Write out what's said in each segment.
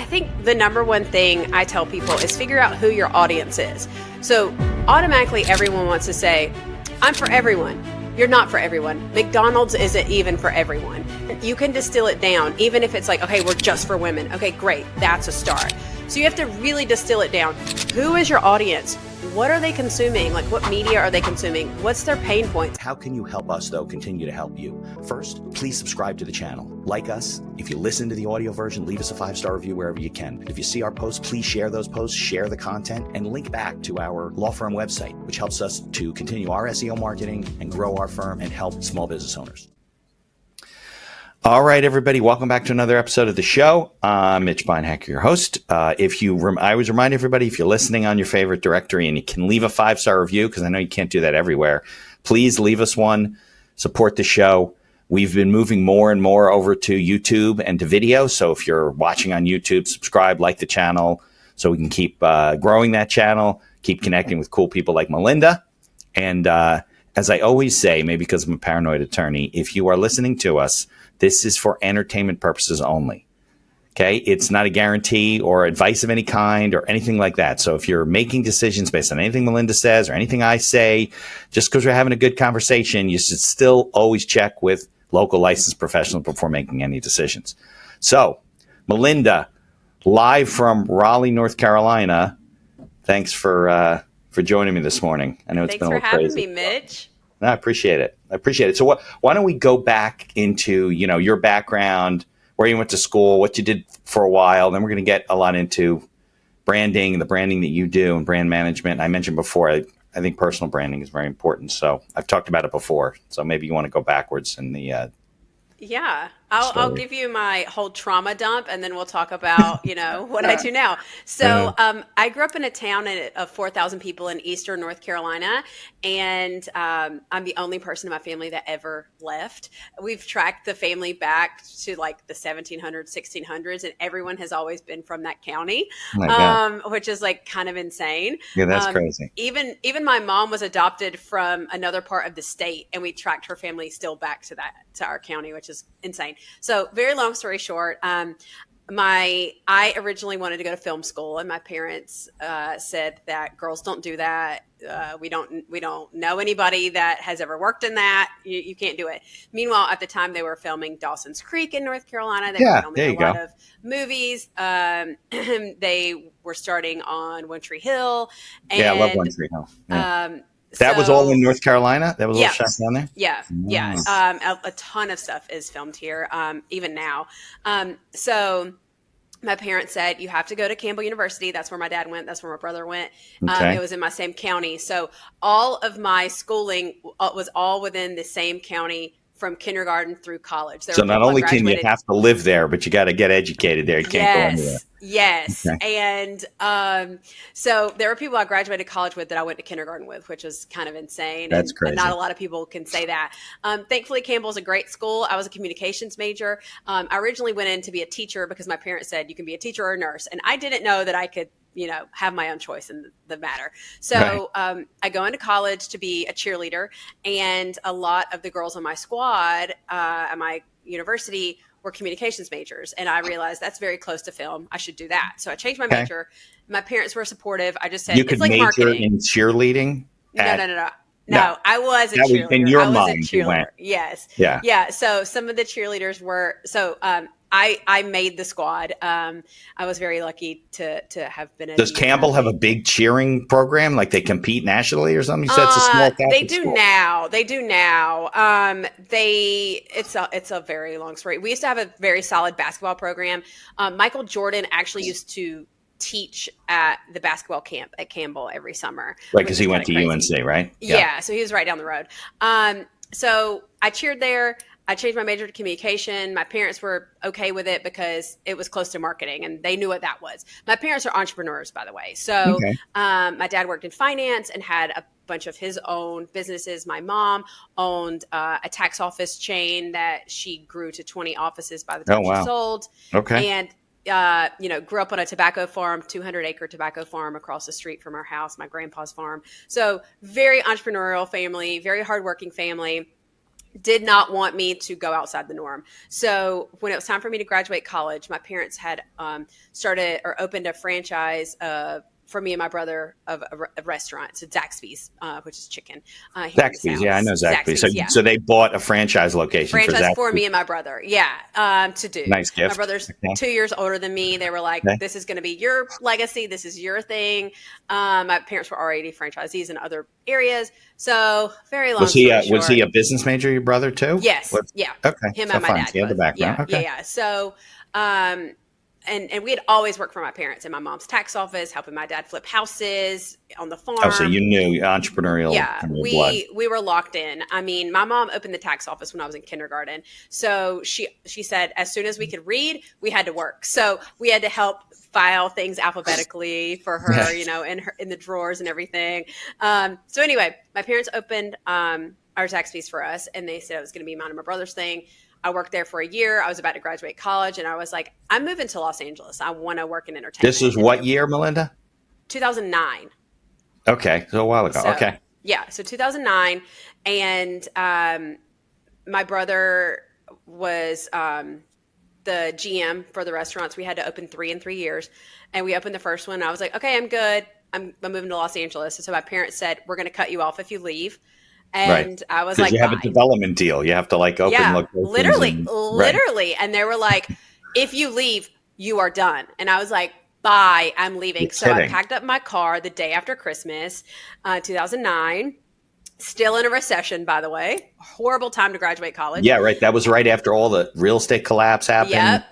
think the number one thing I tell people is figure out who your audience is. So automatically everyone wants to say, I'm for everyone. You're not for everyone. McDonald's isn't even for everyone. You can distill it down, even if it's like, okay, we're just for women. Okay, great. That's a start. So you have to really distill it down. Who is your audience? What are they consuming? Like, what media are they consuming? What's their pain points? How can you help us, though, continue to help you? First, please subscribe to the channel. Like us. If you listen to the audio version, leave us a 5-star review wherever you can. If you see our posts, please share those posts, share the content, and link back to our law firm website, which helps us to continue our SEO marketing and grow our firm and help small business owners. All right, everybody, welcome back to another episode of the show. I'm Mitch Beinhacker, your host. I always remind everybody, if you're listening on your favorite directory and you can leave a 5-star review, because I know you can't do that everywhere, please leave us one, support the show. We've been moving more and more over to YouTube and to video. So if you're watching on YouTube, subscribe, like the channel, so we can keep growing that channel, keep connecting with cool people like Melinda. And as I always say, maybe because I'm a paranoid attorney, if you are listening to us, this is for entertainment purposes only. Okay? It's not a guarantee or advice of any kind or anything like that. So if you're making decisions based on anything Melinda says or anything I say, just because we're having a good conversation, you should still always check with local licensed professionals before making any decisions. So, Melinda, live from Raleigh, North Carolina. Thanks for joining me this morning. I know it's been a little crazy. Thanks for having me, Mitch. No, I appreciate it. So why don't we go back into, your background, where you went to school, what you did for a while. Then we're going to get a lot into branding, the branding that you do, and brand management. I mentioned before, I think personal branding is very important. So I've talked about it before. So maybe you want to go backwards in the Yeah, I'll give you my whole trauma dump, and then we'll talk about, what I do now. So I grew up in a town of 4,000 people in eastern North Carolina, and I'm the only person in my family that ever left. We've tracked the family back to like the 1700s, 1600s, and everyone has always been from that county, which is like kind of insane. Yeah, that's crazy. Even my mom was adopted from another part of the state, and we tracked her family still back to our county, which is insane. So very long story short, I originally wanted to go to film school, and my parents said that girls don't do that. We don't know anybody that has ever worked in that. You can't do it. Meanwhile, at the time they were filming Dawson's Creek in North Carolina. They were filming a lot of movies. They were starting on One Tree Hill. And, I love One Tree Hill. Yeah. That was all in North Carolina? That was all shot down there? Yeah. Nice. A ton of stuff is filmed here, even now. So my parents said, you have to go to Campbell University. That's where my dad went. That's where my brother went. Okay. It was in my same county. So all of my schooling was all within the same county from kindergarten through college. So not only can you have to live there, but you got to get educated there. You can't go anywhere. Yes. Okay. And so there were people I graduated college with that I went to kindergarten with, which is kind of insane. That's crazy. And not a lot of people can say that. Thankfully, Campbell's a great school. I was a communications major. I originally went in to be a teacher because my parents said you can be a teacher or a nurse. And I didn't know that I could have my own choice in the matter. So I go into college to be a cheerleader, and a lot of the girls on my squad at my university were communications majors. And I realized that's very close to film. I should do that. So I changed my major. My parents were supportive. I just said, you could major marketing. In cheerleading? No, I was a cheerleader. In your mind, you went. Yes. Yeah. Yeah. So some of the cheerleaders were, I made the squad. I was very lucky to have been. Does Campbell have a big cheering program? Like they compete nationally or something? You said it's a small Catholic They do school. now. They do now. It's a very long story. We used to have a very solid basketball program. Michael Jordan actually used to teach at the basketball camp at Campbell every summer. Right, because he went to UNC, right? Yeah, so he was right down the road. So I cheered there. I changed my major to communication. My parents were okay with it because it was close to marketing, and they knew what that was. My parents are entrepreneurs, by the way. So my dad worked in finance and had a bunch of his own businesses. My mom owned a tax office chain that she grew to 20 offices by the time she sold. Okay. And grew up on a tobacco farm, 200-acre tobacco farm across the street from our house, my grandpa's farm. So very entrepreneurial family, very hardworking family. did not want me to go outside the norm. So when it was time for me to graduate college, my parents had started or opened a franchise for me and my brother of a restaurant. So Zaxby's, which is chicken here in the Zaxby's, South. yeah, I know Zaxby's. Zaxby's, So they bought a franchise location for franchise for Zaxby's. me and my brother. To do. Nice gift. My brother's Okay. 2 years older than me. They were like, Okay. this is going to be your legacy. This is your thing. My parents were already franchisees in other areas. So very long story short. Was he a business major, your brother too? Yes. Yeah. Okay. Him So and my fine. dad. He had the Both. background. Yeah. Okay. Yeah. So, and we had always worked for my parents in my mom's tax office, helping my dad flip houses on the farm. Oh, so you knew entrepreneurial blood. We were locked in. I mean, my mom opened the tax office when I was in kindergarten. So she said as soon as we could read, we had to work. So we had to help file things alphabetically for her, in the drawers and everything. So anyway, my parents opened our Zaxby's for us, and they said it was going to be mine and my brother's thing. I worked there for a year. I was about to graduate college, and I was like, I'm moving to Los Angeles. I want to work in entertainment. This was what year, Melinda? 2009. Okay, so a while ago. So, okay. Yeah, so 2009, and my brother was the GM for the restaurants. We had to open 3 in 3 years, and we opened the first one. I was like, okay, I'm good. I'm moving to Los Angeles. And so my parents said, we're going to cut you off if you leave. And I was like, you have a development deal. You have to open locations. Literally. And they were like, if you leave, you are done. And I was like, bye, I'm leaving. You're so kidding. I packed up my car the day after Christmas, 2009, still in a recession, by the way. Horrible time to graduate college. Yeah, right. That was right after all the real estate collapse happened. Yep.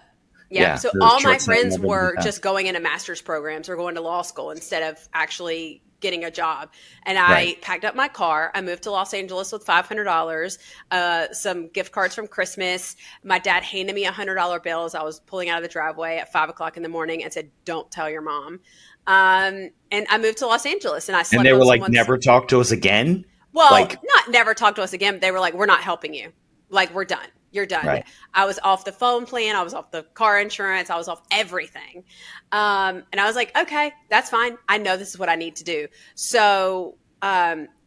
Yeah. So all my friends were just going into master's programs or going to law school instead of actually getting a job. And I packed up my car. I moved to Los Angeles with $500, some gift cards from Christmas. My dad handed me $100 bills. I was pulling out of the driveway at 5:00 in the morning and said, don't tell your mom. And I moved to Los Angeles, and I slept. And they were like, never talk to us again? Well, not never talk to us again. They were like, we're not helping you. Like, we're done. You're done. Right. I was off the phone plan. I was off the car insurance. I was off everything. And I was like, okay, that's fine. I know this is what I need to do. So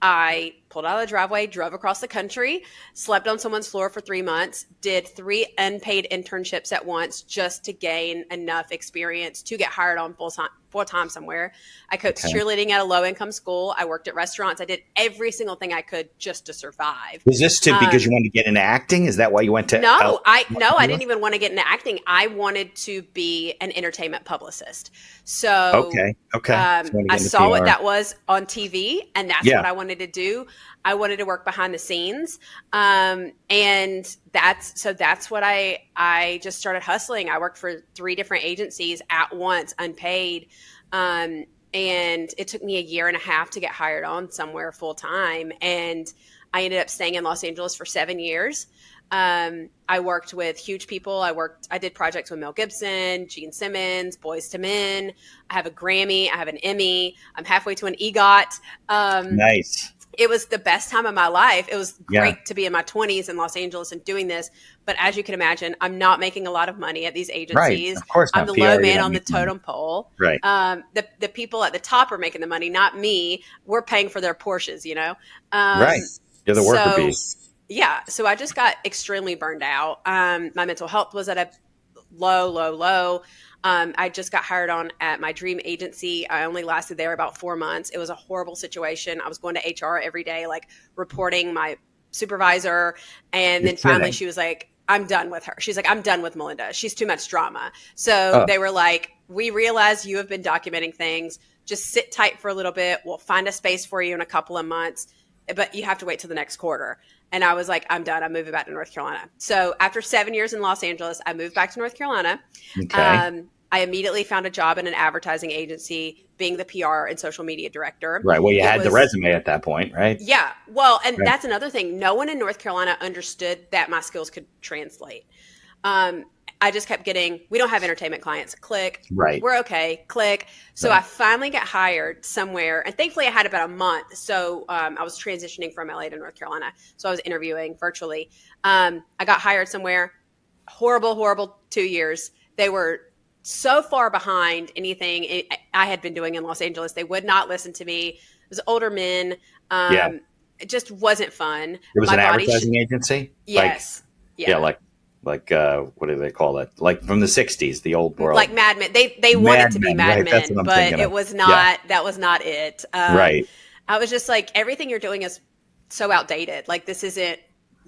I pulled out of the driveway, drove across the country, slept on someone's floor for 3 months, did 3 unpaid internships at once just to gain enough experience to get hired on full time somewhere. I coached cheerleading at a low income school. I worked at restaurants. I did every single thing I could just to survive. Was this because you wanted to get into acting? Is that why you went to? No, I didn't even want to get into acting. I wanted to be an entertainment publicist. So I saw what that was on TV, and that's what I wanted to do. I wanted to work behind the scenes. And that's what I just started hustling. I worked for 3 different agencies at once, unpaid. And it took me a year and a half to get hired on somewhere full time. And I ended up staying in Los Angeles for 7 years. I worked with huge people. I did projects with Mel Gibson, Gene Simmons, Boyz II Men. I have a Grammy. I have an Emmy. I'm halfway to an EGOT. Nice. It was the best time of my life. It was great to be in my 20s in Los Angeles and doing this. But as you can imagine, I'm not making a lot of money at these agencies. Right. Of course not. I'm the low man on the totem pole. Right. The people at the top are making the money, not me. We're paying for their Porsches, right. You're the worker bee. Yeah. So I just got extremely burned out. My mental health was at a low. I just got hired on at my dream agency. I only lasted there about 4 months. It was a horrible situation. I was going to HR every day, like reporting my supervisor. And then finally she was like, I'm done with her. She's like, I'm done with Melinda. She's too much drama. So they were like, we realize you have been documenting things. Just sit tight for a little bit. We'll find a space for you in a couple of months, but you have to wait till the next quarter. And I was like, I'm done. I'm moving back to North Carolina. So after 7 years in Los Angeles, I moved back to North Carolina. Okay. I immediately found a job in an advertising agency, being the PR and social media director. Right. Well, you had the resume at that point, right? Yeah. Well, and that's another thing. No one in North Carolina understood that my skills could translate. I just kept getting, we don't have entertainment clients. Click. Right. We're okay. Click. So I finally got hired somewhere. And thankfully I had about a month. So I was transitioning from LA to North Carolina. So I was interviewing virtually. I got hired somewhere. Horrible 2 years. They were so far behind anything I had been doing in Los Angeles. They would not listen to me. It was older men. it just wasn't fun. It was My an body advertising agency? Yes. Yeah, like what do they call it? Like from the 60s, the old world. Like Mad Men. They wanted to be Mad right? That's Men, what I'm but thinking it of. was Yeah, not. That was not it. right, I was just like, everything you're doing is so outdated. Like, this isn't right.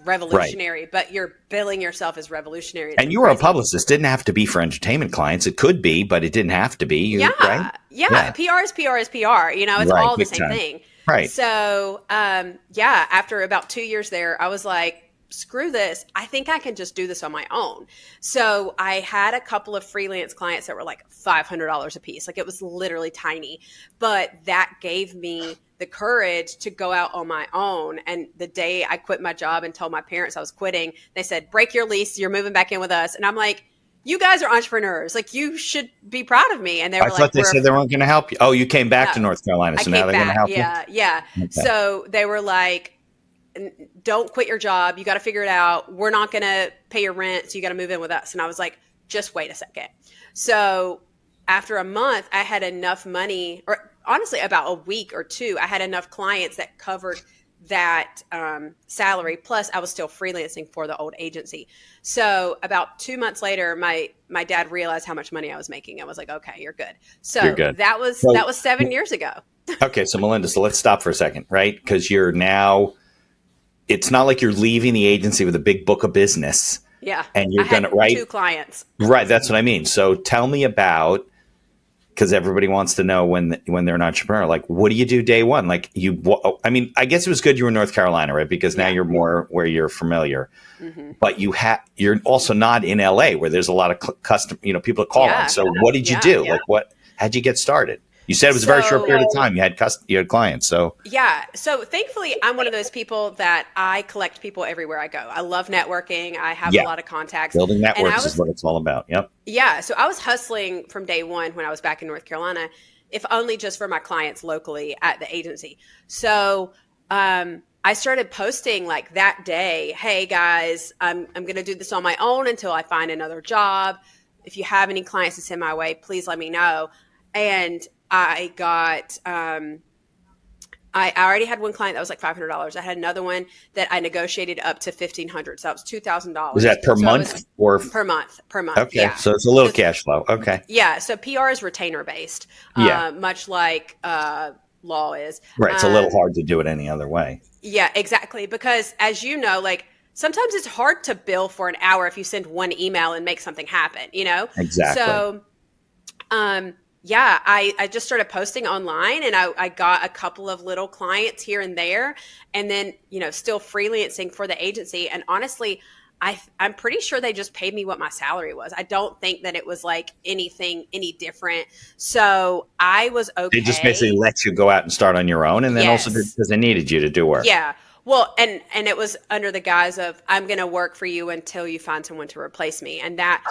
revolutionary, but you're billing yourself as revolutionary. It's And you were a crazy. publicist. Didn't have to be for entertainment clients. It could be, but it didn't have to be. Right? Yeah. PR is PR is PR. You know, it's Right. all the Big same time. thing. Right. So, after about 2 years there, I was like, screw this. I think I can just do this on my own. So I had a couple of freelance clients that were like $500 a piece. Like, it was literally tiny, but that gave me the courage to go out on my own. And the day I quit my job and told my parents I was quitting, they said, break your lease. You're moving back in with us. And I'm like, you guys are entrepreneurs. Like, you should be proud of me. And they were I like, thought they said they weren't going to help you. Oh, you came back to No. North Carolina, I so now came they're going to back. help you? Yeah. Okay. So they were like, don't quit your job. You got to figure it out. We're not going to pay your rent, so you got to move in with us. And I was like, just wait a second. So after a month, I had enough money, or honestly about a week or two, I had enough clients that covered that salary. Plus, I was still freelancing for the old agency. So about 2 months later, my dad realized how much money I was making. I was like, okay, you're good. So You're good. that was 7 years ago. Okay, so Melinda, so let's stop for a second, right? Because you're now, it's not like you're leaving the agency with a big book of business. Yeah. And you're I had going to, right? 2 clients. Right, that's what I mean. So tell me about, because everybody wants to know when they're an entrepreneur, like, what do you do day one? Like, I mean, I guess it was good you were in North Carolina, right? Because now you're more where you're familiar. Mm-hmm. But you're also not in LA where there's a lot of custom, people to call on. So what did you do? Yeah. Like, how'd you get started? You said it was a very short period of time. You had clients. So yeah. So thankfully, I'm one of those people that I collect people everywhere I go. I love networking. I have a lot of contacts. Building networks is what it's all about. Yep. Yeah. So I was hustling from day one when I was back in North Carolina, if only just for my clients locally at the agency. So I started posting like that day, hey guys, I'm going to do this on my own until I find another job. If you have any clients to send my way, please let me know. And I got, I already had one client that was like $500. I had another one that I negotiated up to $1,500. So that was $2,000. Was that per month or per month? Okay. Yeah. So it's a little cash flow. Okay. Yeah. So PR is retainer based, much like law is. Right. It's a little hard to do it any other way. Yeah, exactly. Because as you know, like, sometimes it's hard to bill for an hour if you send one email and make something happen, Exactly. So, I just started posting online, and I got a couple of little clients here and there, and then, still freelancing for the agency. And honestly, I'm pretty sure they just paid me what my salary was. I don't think that it was like anything any different. So I was okay. They just basically let you go out and start on your own, and then also because they needed you to do work. Yeah. Well, and it was under the guise of, I'm going to work for you until you find someone to replace me. And that,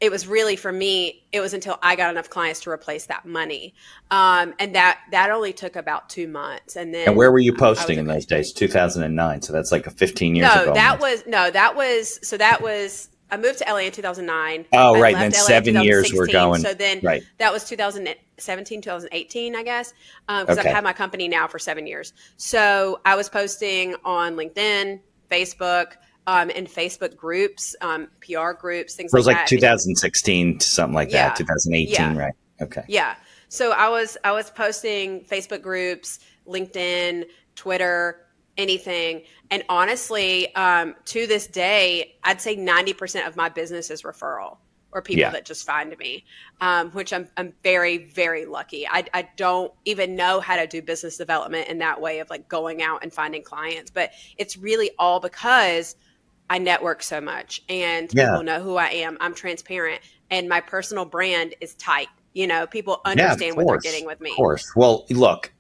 it was really, for me, it was until I got enough clients to replace that money. And that only took about 2 months. And then, where were you posting in those days? 2009. So that's like 15 years ago. I moved to LA in 2009. Oh, right. Then 7 years we're going. So then that was 2017, 2018, I guess. Because I've had my company now for 7 years. So I was posting on LinkedIn, Facebook, and Facebook groups, PR groups, things like that. It was like 2016 to something like that, 2018, right? Okay. Yeah. So I was posting Facebook groups, LinkedIn, Twitter, anything. And honestly, to this day, I'd say 90% of my business is referral or people that just find me, which I'm very, very lucky. I don't even know how to do business development in that way of like going out and finding clients, but it's really all because I network so much and people know who I am. I'm transparent and my personal brand is tight. People understand what they're getting with me. Of course. Well, look,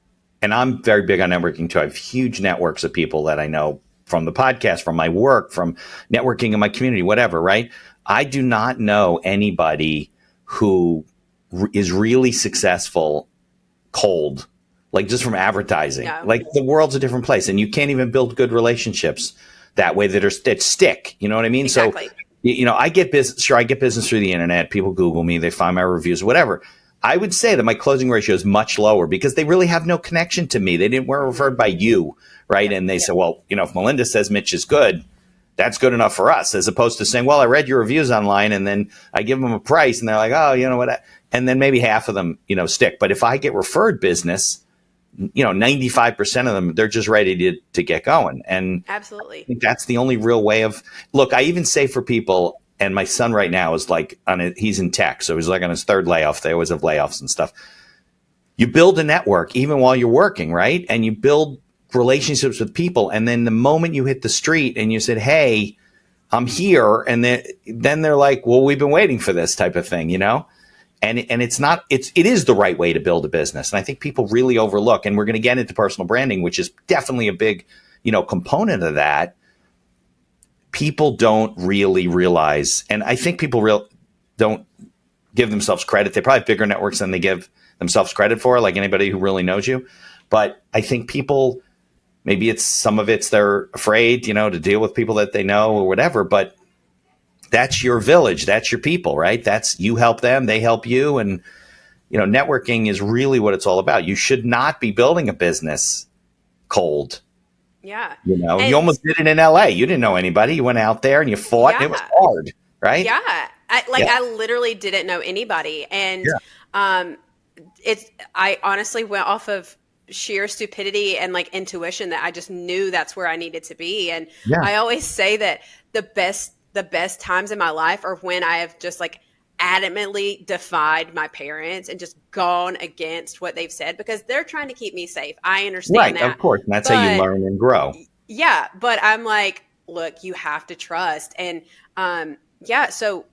and I'm very big on networking too. I have huge networks of people that I know from the podcast, from my work, from networking in my community, whatever, right? I do not know anybody who is really successful cold, like just from advertising. No. Like the world's a different place and you can't even build good relationships that way that stick. You know what I mean? Exactly. So, I get business. Sure, I get business through the internet. People Google me, they find my reviews, whatever. I would say that my closing ratio is much lower because they really have no connection to me. Weren't referred by you, right? And they say, well, if Melinda says Mitch is good, that's good enough for us, as opposed to saying, well, I read your reviews online, and then I give them a price and they're like, oh, you know what? And then maybe half of them, stick. But if I get referred business, 95% of them, they're just ready to get going. And absolutely, I think that's the only real way of, look, I even say for people, and my son right now is like, he's in tech. So he's like on his third layoff. They always have layoffs and stuff. You build a network even while you're working, right? And you build relationships with people. And then the moment you hit the street and you said, hey, I'm here. And then they're like, well, we've been waiting for this type of thing, And it is the right way to build a business. And I think people really overlook, and we're going to get into personal branding, which is definitely a big, component of that. People don't really realize, and I think people don't give themselves credit. They probably have bigger networks than they give themselves credit for, like anybody who really knows you. But I think people, maybe some of it's they're afraid, to deal with people that they know or whatever, but that's your village. That's your people, right? That's you help them, they help you. And, networking is really what it's all about. You should not be building a business cold. Yeah. You almost did it in LA. You didn't know anybody. You went out there and you fought. Yeah. And it was hard, right? Yeah. I literally didn't know anybody. And I honestly went off of sheer stupidity and like intuition that I just knew that's where I needed to be. And I always say that the best times in my life are when I have just like adamantly defied my parents and just gone against what they've said because they're trying to keep me safe. I understand that. Of course. And that's how you learn and grow. Yeah. But I'm like, look, you have to trust. And so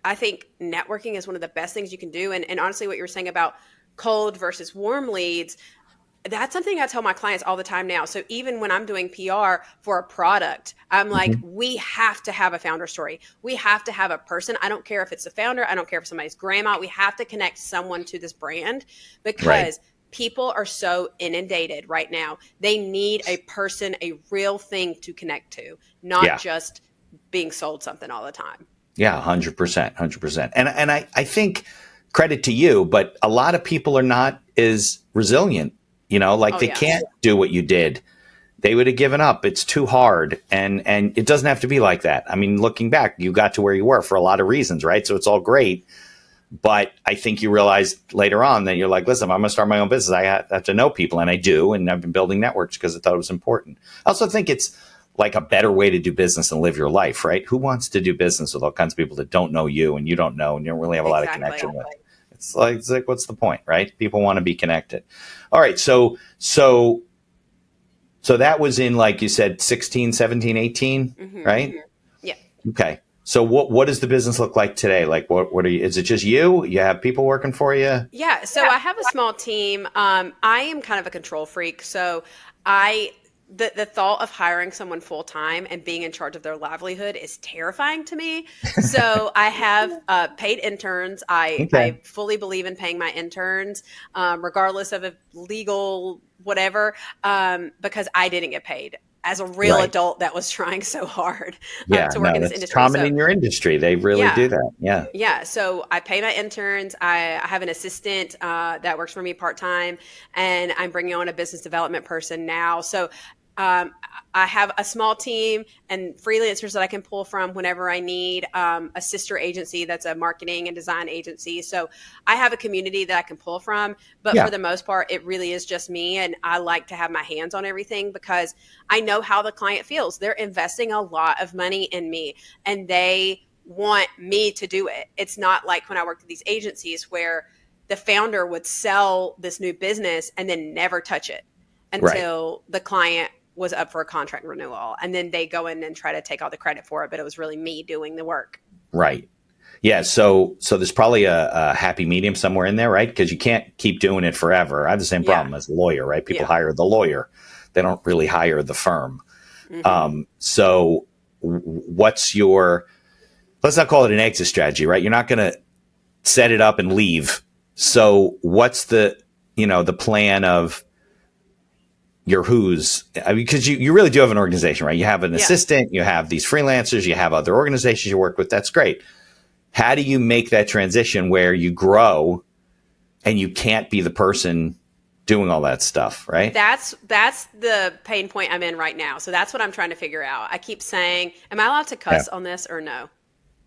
I think networking is one of the best things you can do. And honestly, what you were saying about cold versus warm leads, that's something I tell my clients all the time now. So even when I'm doing PR for a product, I'm like, we have to have a founder story. We have to have a person. I don't care if it's the founder. I don't care if somebody's grandma. We have to connect someone to this brand because people are so inundated right now. They need a person, a real thing to connect to, not just being sold something all the time. Yeah, 100%. And I think credit to you, but a lot of people are not as resilient. They can't do what you did. They would have given up. It's too hard. And it doesn't have to be like that. I mean, looking back, you got to where you were for a lot of reasons, right? So it's all great. But I think you realized later on that you're like, listen, I'm going to start my own business. I have to know people, and I do. And I've been building networks because I thought it was important. I also think it's like a better way to do business and live your life, right? Who wants to do business with all kinds of people that don't know you and you don't know and you don't really have a lot of connection with? It's like, what's the point, right? People want to be connected. All right. So that was in, like you said, 16, 17, 18, right? Yeah. Okay. So what does the business look like today? Like what are you, is it just you? You have people working for you? Yeah. So I have a small team. I am kind of a control freak. So the thought of hiring someone full time and being in charge of their livelihood is terrifying to me. So I have paid interns. I fully believe in paying my interns, regardless of a legal whatever, because I didn't get paid as a real adult that was trying so hard to work in this industry. It's common in your industry. They really do that. Yeah. Yeah. So I pay my interns. I have an assistant that works for me part-time, and I'm bringing on a business development person now. So I have a small team and freelancers that I can pull from whenever I need, a sister agency that's a marketing and design agency. So I have a community that I can pull from, but for the most part, it really is just me. And I like to have my hands on everything because I know how the client feels. They're investing a lot of money in me and they want me to do it. It's not like when I worked at these agencies where the founder would sell this new business and then never touch it until the client was up for a contract renewal. And then they go in and try to take all the credit for it, but it was really me doing the work. Right. Yeah. So there's probably a happy medium somewhere in there, right? Because you can't keep doing it forever. I have the same problem as a lawyer, right? People hire the lawyer. They don't really hire the firm. So what's your, let's not call it an exit strategy, right? You're not going to set it up and leave. So what's the plan of your who's, because you really do have an organization, right? You have an assistant, you have these freelancers, you have other organizations you work with. That's great. How do you make that transition where you grow and you can't be the person doing all that stuff, right? That's the pain point I'm in right now. So that's what I'm trying to figure out. I keep saying, am I allowed to cuss on this or no?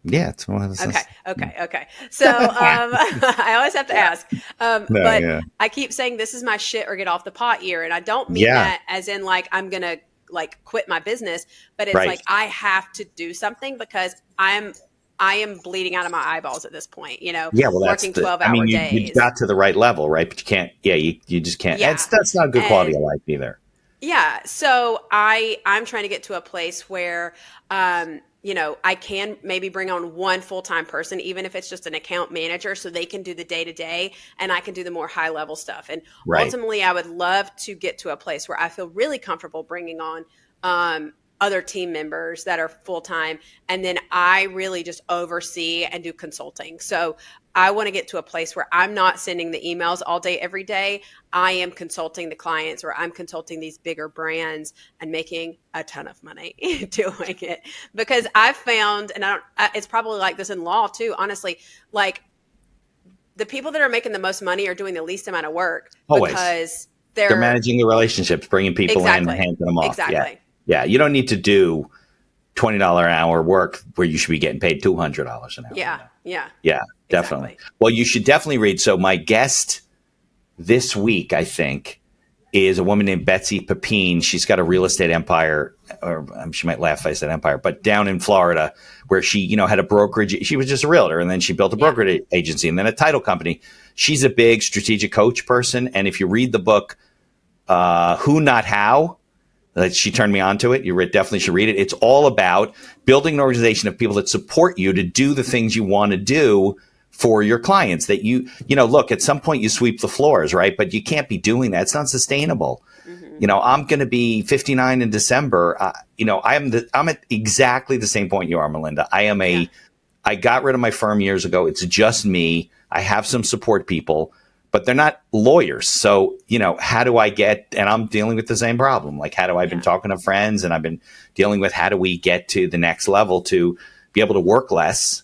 Yeah, it's one of those. Okay. So I always have to ask. No, but yeah. I keep saying this is my shit or get off the pot year. And I don't mean Yeah. that as in like I'm going to like quit my business, but it's Right. like I have to do something because I am bleeding out of my eyeballs at this point, you know, Yeah, well, working 12-hour you days. got to the right level, right? But you can't, you just can't. Yeah. That's not a good quality of life either. Yeah. So I'm trying to get to a place where, you know, I can maybe bring on one full-time person, even if it's just an account manager, so they can do the day-to-day and I can do the more high-level stuff. And ultimately, I would love to get to a place where I feel really comfortable bringing on other team members that are full-time. And then I really just oversee and do consulting. So I want to get to a place where I'm not sending the emails all day, every day. I am consulting the clients, or I'm consulting these bigger brands and making a ton of money doing it. Because I've found, and it's probably like this in law too, honestly, like the people that are making the most money are doing the least amount of work. Always. Because they're managing the relationships, bringing people in and handing them off. Exactly. Yeah. You don't need to do $20 an hour work where you should be getting paid $200 an hour. Yeah, definitely. Exactly. Well, you should definitely read. So my guest this week, I think, is a woman named Betsy Pepin. She's got a real estate empire, or she might laugh if I said empire, but down in Florida, where she, you know, had a brokerage. She was just a realtor, and then she built a brokerage agency and then a title company. She's a big strategic coach person. And if you read the book, Who Not How, she turned me on to it. You definitely should read it. It's all about building an organization of people that support you to do the things you want to do for your clients. That you know, look, at some point you sweep the floors, right? But you can't be doing that. It's not sustainable. Mm-hmm. You know, I'm going to be 59 in December. You know, I'm at exactly the same point you are, Melinda. I got rid of my firm years ago. It's just me. I have some support people, but they're not lawyers. So, you know, how do I and I'm dealing with the same problem. Like, I've been talking to friends, and I've been dealing with how do we get to the next level to be able to work less,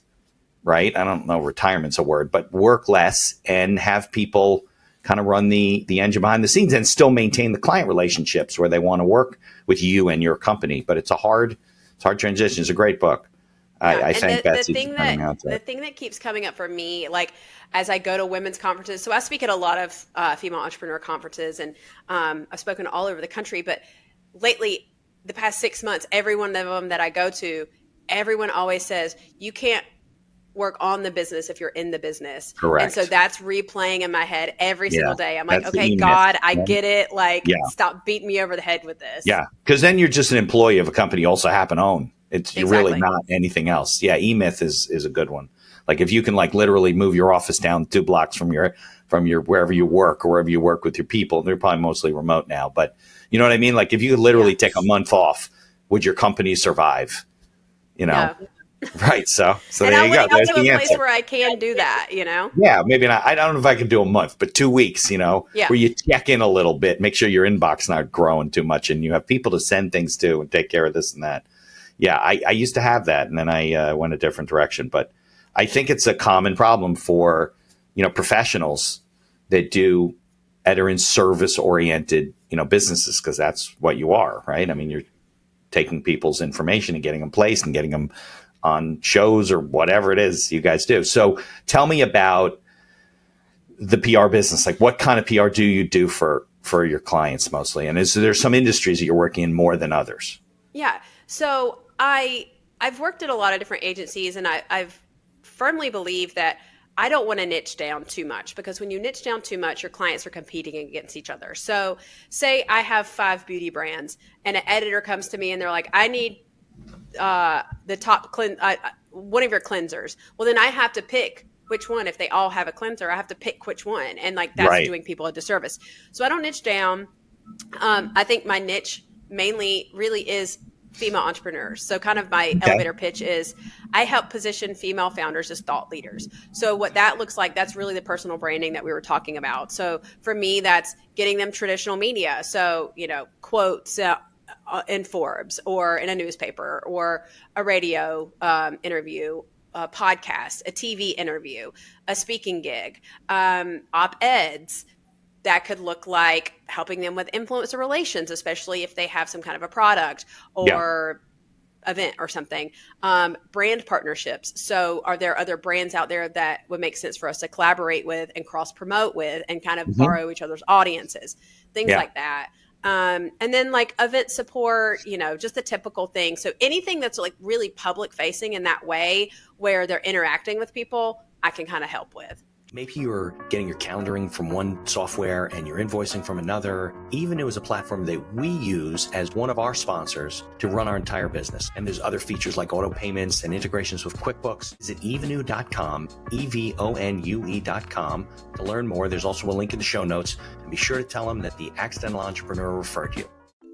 right? I don't know, retirement's a word, but work less and have people kind of run the engine behind the scenes and still maintain the client relationships where they want to work with you and your company. But it's a hard transition. It's a great book. I thank Betsy for coming out to it. The thing that keeps coming up for me, like as I go to women's conferences, so I speak at a lot of female entrepreneur conferences, and I've spoken all over the country. But lately, the past 6 months, every one of them that I go to, everyone always says, you can't work on the business if you're in the business. Correct. And so that's replaying in my head every single day. I'm like, That's okay, God, I get it. Like, stop beating me over the head with this. Yeah. Because then you're just an employee of a company you also happen to own. You're really not anything else. Yeah. E-Myth is a good one. Like, if you can like literally move your office down 2 blocks from your wherever you work or wherever you work with your people, they're probably mostly remote now, but you know what I mean? Like, if you could literally take a month off, would your company survive? You know? No. Right. So there you go. There's the answer. Place where I can do that, you know? Yeah. Maybe not. I don't know if I could do a month, but 2 weeks, you know, where you check in a little bit, make sure your inbox not growing too much, and you have people to send things to and take care of this and that. Yeah. I used to have that, and then I went a different direction, but I think it's a common problem for, you know, professionals that are in service oriented, you know, businesses, because that's what you are, right? I mean, you're taking people's information and getting them placed and getting them on shows or whatever it is you guys do. So tell me about the PR business. Like, what kind of PR do you do for your clients mostly? And is there some industries that you're working in more than others? Yeah. So I've worked at a lot of different agencies, and I've firmly believe that I don't want to niche down too much, because when you niche down too much, your clients are competing against each other. So say I have 5 beauty brands, and an editor comes to me and they're like, I need the top one of your cleansers. Well, then I have to pick which one. If they all have a cleanser, I have to pick which one. And like, that's doing people a disservice. So I don't niche down. I think my niche mainly really is female entrepreneurs. So kind of my elevator pitch is I help position female founders as thought leaders. So what that looks like, that's really the personal branding that we were talking about. So for me, that's getting them traditional media. So, you know, quotes in Forbes or in a newspaper or a radio interview, a podcast, a TV interview, a speaking gig, op-eds. That could look like helping them with influencer relations, especially if they have some kind of a product or event or something. Brand partnerships. So are there other brands out there that would make sense for us to collaborate with and cross promote with and kind of borrow each other's audiences, things like that. And then like event support, just the typical thing. So anything that's like really public facing in that way where they're interacting with people, I can kind of help with. Maybe you're getting your calendaring from one software and you're invoicing from another. Evenue is a platform that we use as one of our sponsors to run our entire business. And there's other features like auto payments and integrations with QuickBooks. Visit evenue.com, EVONUE.com to learn more. There's also a link in the show notes. And be sure to tell them that the Accidental Entrepreneur referred you.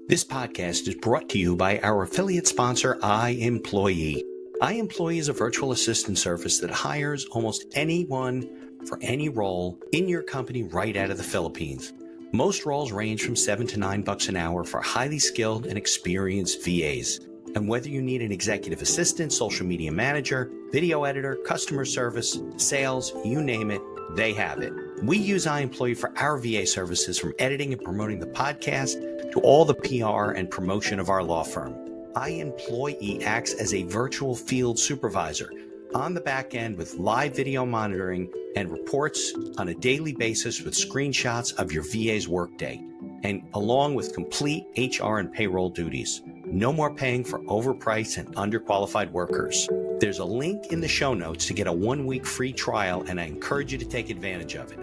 This podcast is brought to you by our affiliate sponsor, iEmployee. iEmployee is a virtual assistant service that hires almost anyone for any role in your company right out of the Philippines. Most roles range from $7 to $9 an hour for highly skilled and experienced VAs. And whether you need an executive assistant, social media manager, video editor, customer service, sales, you name it, they have it. We use iEmployee for our VA services, from editing and promoting the podcast to all the PR and promotion of our law firm. iEmployee acts as a virtual field supervisor on the back end with live video monitoring and reports on a daily basis with screenshots of your VA's workday, and along with complete HR and payroll duties. No more paying for overpriced and underqualified workers. There's a link in the show notes to get a 1-week free trial, and I encourage you to take advantage of it.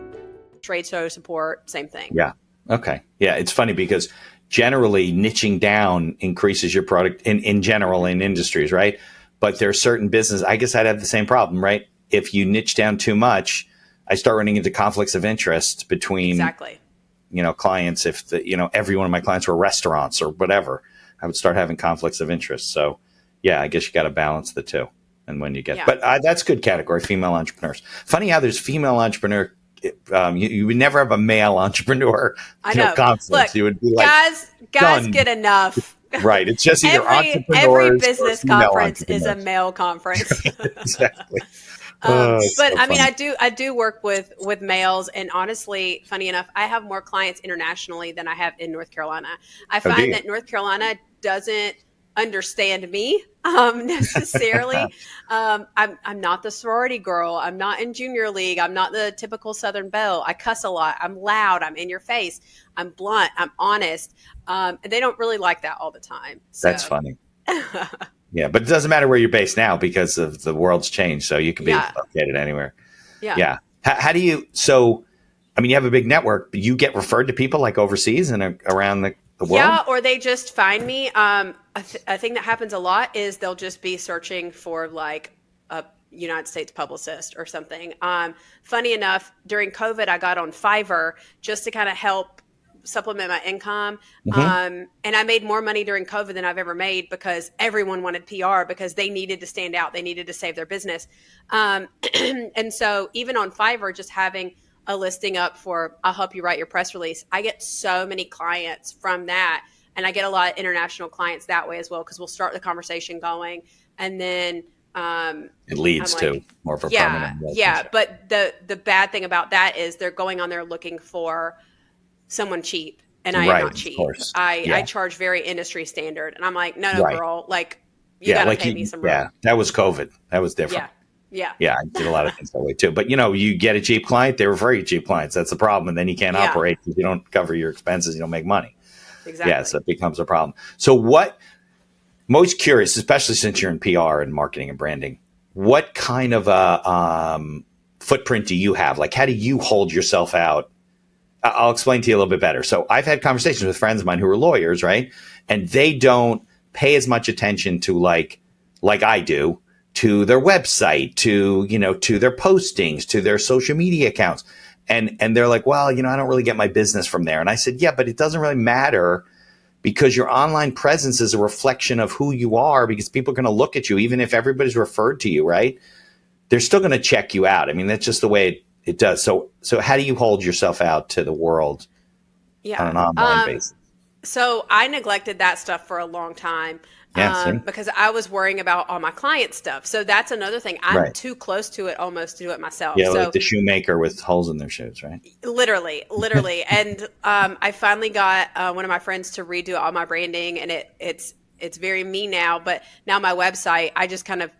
Trade show support, same thing. Yeah. Okay. Yeah. It's funny because generally niching down increases your product in general in industries, right? But there are certain business, I guess I'd have the same problem, right? If you niche down too much, I start running into conflicts of interest between, clients. If every one of my clients were restaurants or whatever, I would start having conflicts of interest. So yeah, I guess you got to balance the two. And when you get, but that's good category, female entrepreneurs. Funny how there's female entrepreneur. You would never have a male entrepreneur. I know. Conflicts. Look, you would be like, guys get enough. Right. It's just either entrepreneurs. Every business conference is a male conference. Exactly. But so I mean, funny. I do work with males, and honestly, funny enough, I have more clients internationally than I have in North Carolina. I find that North Carolina doesn't understand me necessarily. I'm not the sorority girl. I'm not in junior league. I'm not the typical Southern belle. I cuss a lot. I'm loud. I'm in your face. I'm blunt. I'm honest. And they don't really like that all the time. So. That's funny. Yeah, but it doesn't matter where you're based now because of the world's changed. So you can be located anywhere. Yeah. How do you? So, I mean, you have a big network, but you get referred to people like overseas and around the world. Yeah, or they just find me. A thing that happens a lot is they'll just be searching for like a United States publicist or something. Funny enough, during COVID, I got on Fiverr just to kind of help supplement my income. And I made more money during COVID than I've ever made because everyone wanted PR because they needed to stand out. They needed to save their business. And so even on Fiverr, just having a listing up for, I'll help you write your press release. I get so many clients from that. And I get a lot of international clients that way as well, because we'll start the conversation going. And then it leads to more of a permanent relationship. Yeah. But the bad thing about that is they're going on there looking for someone cheap. And I am not cheap. I charge very industry standard. And I'm like, no, girl, like you got to pay me some room. Yeah, that was COVID. That was different. Yeah, I did a lot of things that way too. But you get a cheap client, they refer you cheap clients. That's the problem. And then you can't operate because you don't cover your expenses. You don't make money. Exactly. Yeah, so it becomes a problem. So I'm always curious, especially since you're in PR and marketing and branding, what kind of a footprint do you have? Like, how do you hold yourself out? I'll explain to you a little bit better. So I've had conversations with friends of mine who are lawyers, right? And they don't pay as much attention to like I do, to their website, to their postings, to their social media accounts. And they're like, well, I don't really get my business from there. And I said, yeah, but it doesn't really matter because your online presence is a reflection of who you are, because people are going to look at you, even if everybody's referred to you, right? They're still going to check you out. I mean, that's just the way it does. So how do you hold yourself out to the world on an online basis? So I neglected that stuff for a long time. Yeah. See? Because I was worrying about all my client stuff. So that's another thing. I'm too close to it almost to do it myself. Yeah, so like the shoemaker with holes in their shoes, right? literally. And I finally got one of my friends to redo all my branding, and it's very me now. But now my website, I just kind of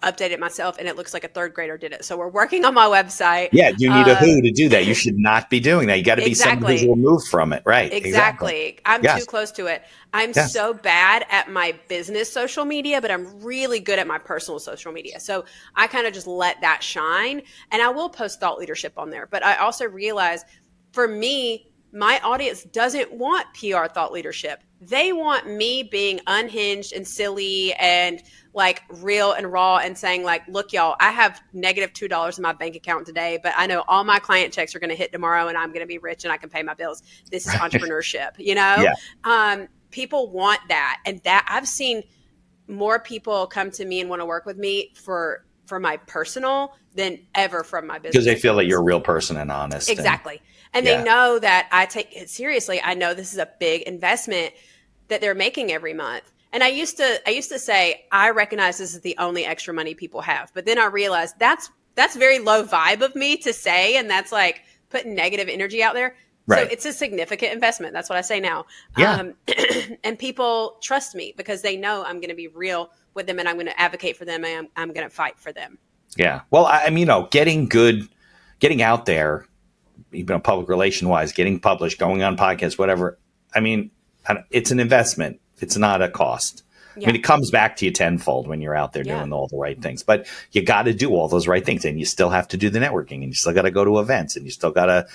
updated myself, and it looks like a third grader did it. So we're working on my website. Yeah, you need a who to do that. You should not be doing that. You got to be somebody who's removed from it, right? Exactly. I'm too close to it. I'm so bad at my business social media, but I'm really good at my personal social media. So I kind of just let that shine, and I will post thought leadership on there. But I also realize, for me, my audience doesn't want PR thought leadership. They want me being unhinged and silly and like real and raw and saying like, look, y'all, I have negative $2 in my bank account today, but I know all my client checks are going to hit tomorrow and I'm going to be rich and I can pay my bills. This is entrepreneurship, you know? Yeah. People want that. And that I've seen more people come to me and want to work with me for my personal than ever from my business. Because they feel that you're a real person and honest. Exactly. And they know that I take it seriously. I know this is a big investment that they're making every month. And I used to say, I recognize this is the only extra money people have. But then I realized that's very low vibe of me to say. And that's like putting negative energy out there. Right. So it's a significant investment. That's what I say now. Yeah. And people trust me because they know I'm going to be real with them and I'm going to advocate for them and I'm going to fight for them. Yeah. Well, I mean, getting out there, public relation wise, getting published, going on podcasts, whatever. I mean, it's an investment. It's not a cost. Yeah. I mean, it comes back to you tenfold when you're out there doing all the right things, but you got to do all those right things and you still have to do the networking and you still got to go to events and you still got to,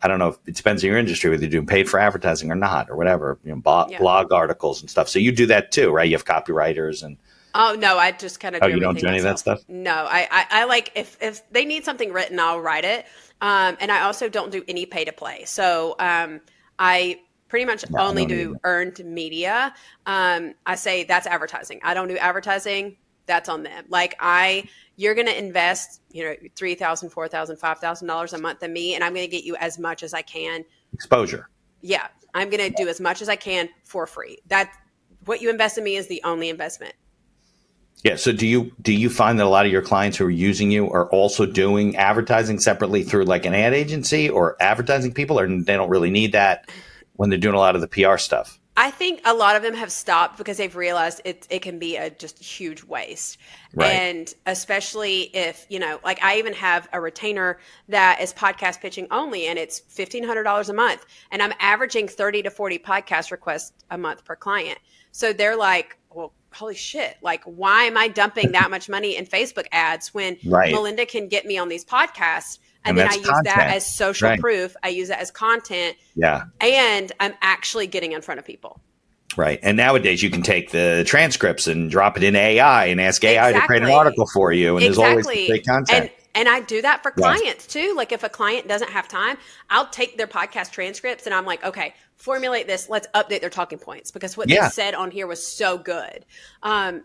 I don't know if it depends on your industry, whether you're doing paid for advertising or not, or whatever, blog articles and stuff. So you do that too, right? You have copywriters and. Oh no, I just kind of do you don't do any of that stuff? No, I like if they need something written, I'll write it. And I also don't do any pay to play. So I pretty much only do earned media. I say that's advertising. I don't do advertising. That's on them. Like you're going to invest, $3,000, $4,000, $5,000 a month in me, and I'm going to get you as much as I can. Exposure. Yeah. I'm going to do as much as I can for free. That what you invest in me is the only investment. Yeah. So do you find that a lot of your clients who are using you are also doing advertising separately through like an ad agency or advertising people, or they don't really need that when they're doing a lot of the PR stuff? I think a lot of them have stopped because they've realized it can be a just huge waste. Right. And especially if, like I even have a retainer that is podcast pitching only and it's $1,500 a month and I'm averaging 30 to 40 podcast requests a month per client. So they're like, well, holy shit, like why am I dumping that much money in Facebook ads when Melinda can get me on these podcasts? And then I use that as social proof. I use that as content. Yeah. And I'm actually getting in front of people. Right. And nowadays you can take the transcripts and drop it in AI and ask AI to create an article for you. And there's always great content. And I do that for clients too. Like if a client doesn't have time, I'll take their podcast transcripts and I'm like, okay, formulate this. Let's update their talking points because what they said on here was so good.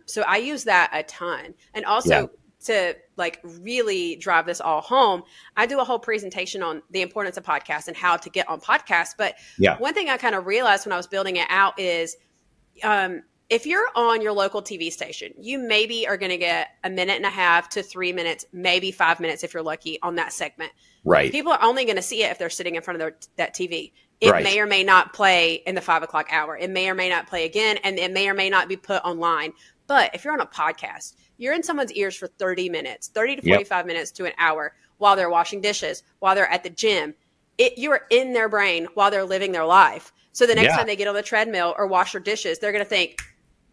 So I use that a ton. And also to like really drive this all home, I do a whole presentation on the importance of podcasts and how to get on podcasts. But one thing I kind of realized when I was building it out is if you're on your local TV station, you maybe are going to get 1.5 to 3 minutes, maybe 5 minutes if you're lucky on that segment. Right. People are only going to see it if they're sitting in front of that TV. It may or may not play in the 5 o'clock hour. It may or may not play again, and it may or may not be put online. But if you're on a podcast, you're in someone's ears for 30 minutes, 30 to 45 minutes to an hour while they're washing dishes, while they're at the gym. You are in their brain while they're living their life. So the next time they get on the treadmill or wash their dishes, they're going to think,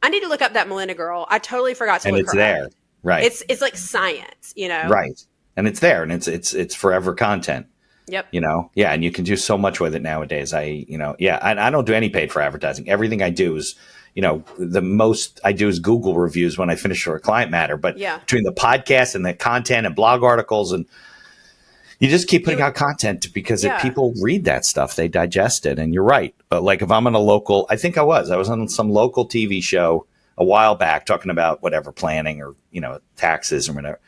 I need to look up that Melinda girl. I totally forgot to look her up. And it's there. Right. It's like science, Right. And it's there and it's forever content. Yep. Yeah. And you can do so much with it nowadays. I don't do any paid for advertising. Everything I do is, the most I do is Google reviews when I finish for a client matter. But between the podcast and the content and blog articles, and you just keep putting out content because if people read that stuff, they digest it. And you're right. But like if I'm on a local, I think I was on some local TV show a while back talking about whatever planning or, taxes or whatever.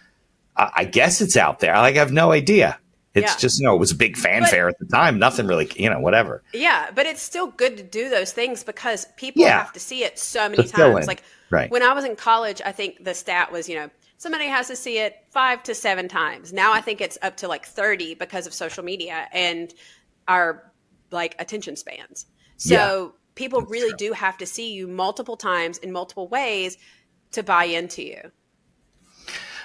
I guess it's out there. I have no idea. It's just, it was a big fanfare at the time. Nothing really, whatever. Yeah, but it's still good to do those things because people have to see it so many fill times. in. Like Right. when I was in college, I think the stat was, somebody has to see it 5 to 7 times. Now I think it's up to like 30 because of social media and our like attention spans. So people really do have to see you multiple times in multiple ways to buy into you.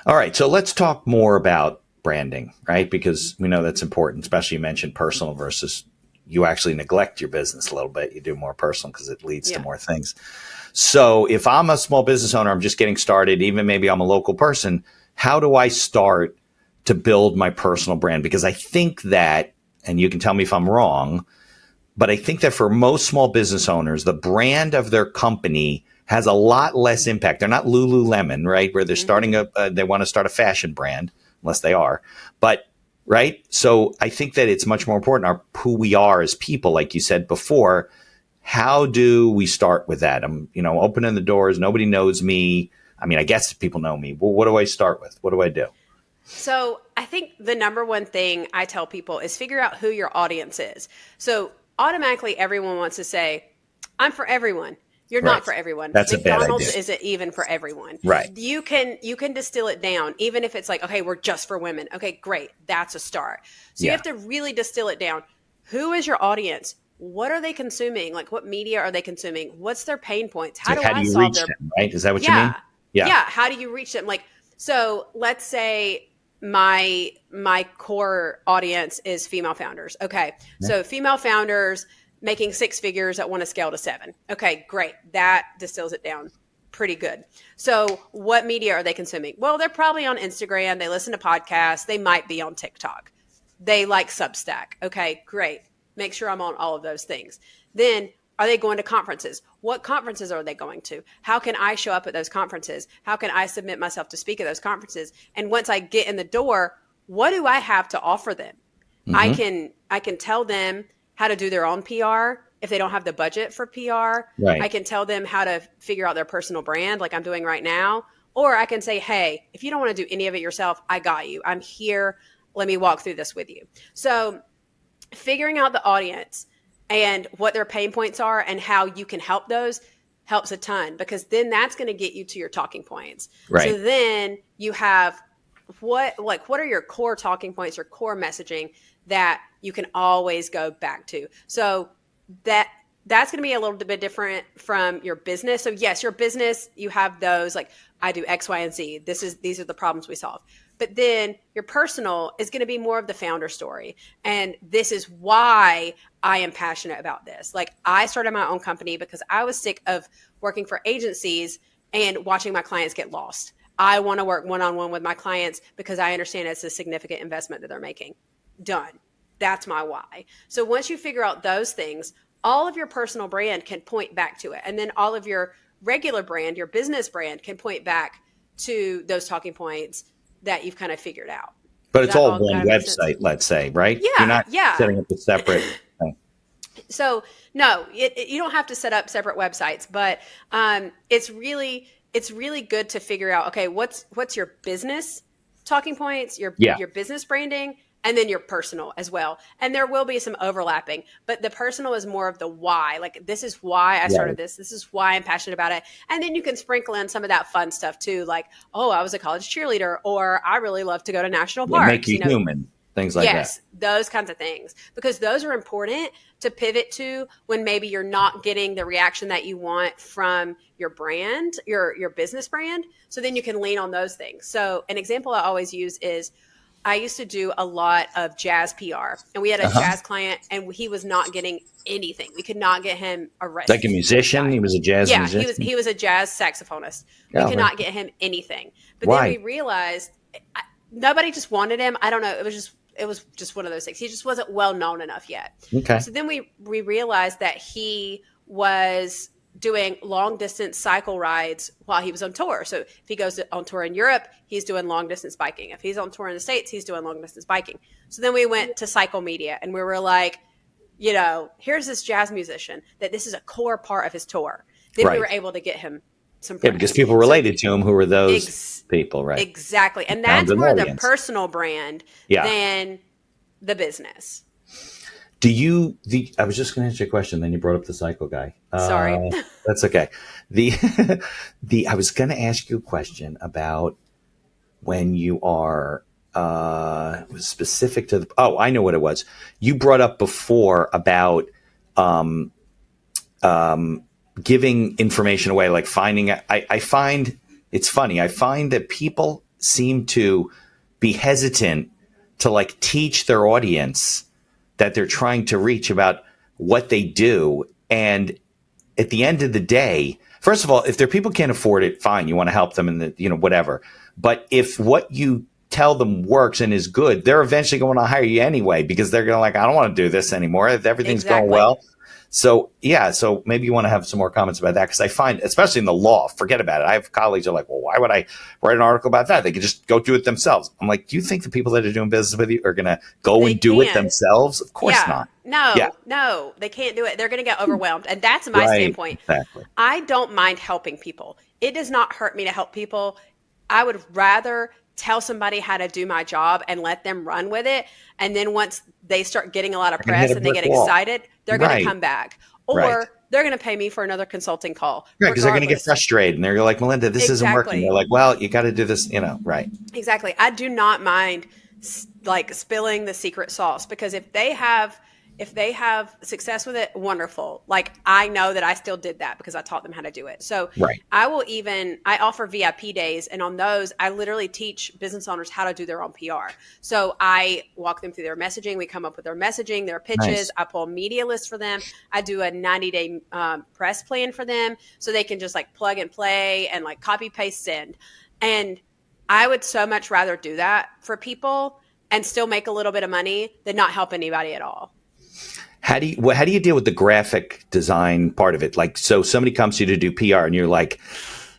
All right. So let's talk more about branding, right? Because we know that's important, especially you mentioned personal versus you actually neglect your business a little bit. You do more personal because it leads to more things. So if I'm a small business owner, I'm just getting started, even maybe I'm a local person, how do I start to build my personal brand? Because I think that, and you can tell me if I'm wrong, but I think that for most small business owners, the brand of their company has a lot less impact. They're not Lululemon, right? Where they're starting they want to start a fashion brand, unless they are. But, right? So I think that it's much more important who we are as people, like you said before. How do we start with that? I'm, opening the doors. Nobody knows me. I mean, I guess people know me. Well, what do I start with? What do I do? So I think the number one thing I tell people is figure out who your audience is. So automatically everyone wants to say, I'm for everyone. You're not for everyone. That's McDonald's a bad idea. isn't even for everyone. Right. You can distill it down, even if it's like, okay, we're just for women. Okay, great. That's a start. So you have to really distill it down. Who is your audience? What are they consuming? Like what media are they consuming? What's their pain points? How do I you solve reach them, right? Is that what you mean? Yeah. How do you reach them? Like, so let's say my core audience is female founders. Okay. So female founders making 6 figures that want to scale to 7. Okay, great. That distills it down pretty good. So what media are they consuming? Well, they're probably on Instagram. They listen to podcasts. They might be on TikTok. They like Substack. Okay, great. Make sure I'm on all of those things. Then are they going to conferences? What conferences are they going to? How can I show up at those conferences? How can I submit myself to speak at those conferences? And once I get in the door, what do I have to offer them? I can tell them how to do their own PR if they don't have the budget for PR. Right. I can tell them how to figure out their personal brand like I'm doing right now. Or I can say, hey, if you don't want to do any of it yourself, I got you. I'm here. Let me walk through this with you. So figuring out the audience and what their pain points are and how you can help those helps a ton, because then that's going to get you to your talking points. Right. So then you have what are your core talking points, your core messaging that you can always go back to. So that's going to be a little bit different from your business. So yes, your business, you have those like, I do X, Y, and Z. These are the problems we solve. But then your personal is going to be more of the founder story. And this is why I am passionate about this. Like I started my own company because I was sick of working for agencies and watching my clients get lost. I want to work one-on-one with my clients because I understand it's a significant investment that they're making. Done. That's my why. So once you figure out those things, all of your personal brand can point back to it. And then all of your regular brand, your business brand can point back to those talking points that you've kind of figured out. But it's all one website, let's say, right? Yeah. You're not setting up a separate thing. So no, you don't have to set up separate websites, but it's really good to figure out, okay, what's your business talking points, your business branding, and then your personal as well. And there will be some overlapping, but the personal is more of the why. Like, this is why I started this. This is why I'm passionate about it. And then you can sprinkle in some of that fun stuff too. Like, oh, I was a college cheerleader, or I really love to go to national parks. Make you human. Things like that. Yes, those kinds of things, because those are important to pivot to when maybe you're not getting the reaction that you want from your brand, your business brand. So then you can lean on those things. So an example I always use is I used to do a lot of jazz PR, and we had a jazz client, and he was not getting anything. We could not get him arrested. Like a musician? He was a jazz musician? Yeah, he was a jazz saxophonist. We could not get him anything. But Why? then we realized nobody just wanted him. I don't know. It was just one of those things. He just wasn't well known enough yet. Okay. So then we realized that he was doing long distance cycle rides while he was on tour. So if he goes on tour in Europe, he's doing long distance biking. If he's on tour in the States, he's doing long distance biking. So then we went to cycle media, and we were like, here's this jazz musician that this is a core part of his tour. Then we were able to get him some press. Yeah, because people related to him who were those people, right? Exactly. And that's more the personal brand than the business. I was just going to answer your question, then you brought up the cycle guy. Sorry. That's okay. I was going to ask you a question about when you are, it was specific to I know what it was. You brought up before about, giving information away, like finding, I find it's funny. I find that people seem to be hesitant to like teach their audience that they're trying to reach about what they do. And at the end of the day, first of all, if their people can't afford it, fine. You want to help them and whatever. But if what you tell them works and is good, they're eventually going to hire you anyway, because they're going to I don't want to do this anymore. Everything's going well. So maybe you want to have some more comments about that, because I find, especially in the law, forget about it. I have colleagues who are like, well, why would I write an article about that? They could just go do it themselves. I'm like, do you think the people that are doing business with you are going to go and do it themselves? Of course not. No, they can't do it. They're going to get overwhelmed. And that's my standpoint. Exactly. I don't mind helping people. It does not hurt me to help people. I would rather tell somebody how to do my job and let them run with it. And then once they start getting a lot of press and they get excited, they're going to come back. Or they're going to pay me for another consulting call. Right, because they're going to get frustrated. And they're like, Melinda, this isn't working. They're like, well, you got to do this, right. Exactly. I do not mind like spilling the secret sauce, because if they have success with it, wonderful. Like, I know that I still did that because I taught them how to do it. So I offer VIP days, and on those, I literally teach business owners how to do their own PR. So I walk them through their messaging. We come up with their messaging, their pitches. Nice. I pull media lists for them. I do a 90-day press plan for them, so they can just like plug and play and like copy, paste, send. And I would so much rather do that for people and still make a little bit of money than not help anybody at all. How do you deal with the graphic design part of it? Like, so somebody comes to you to do PR and you're like,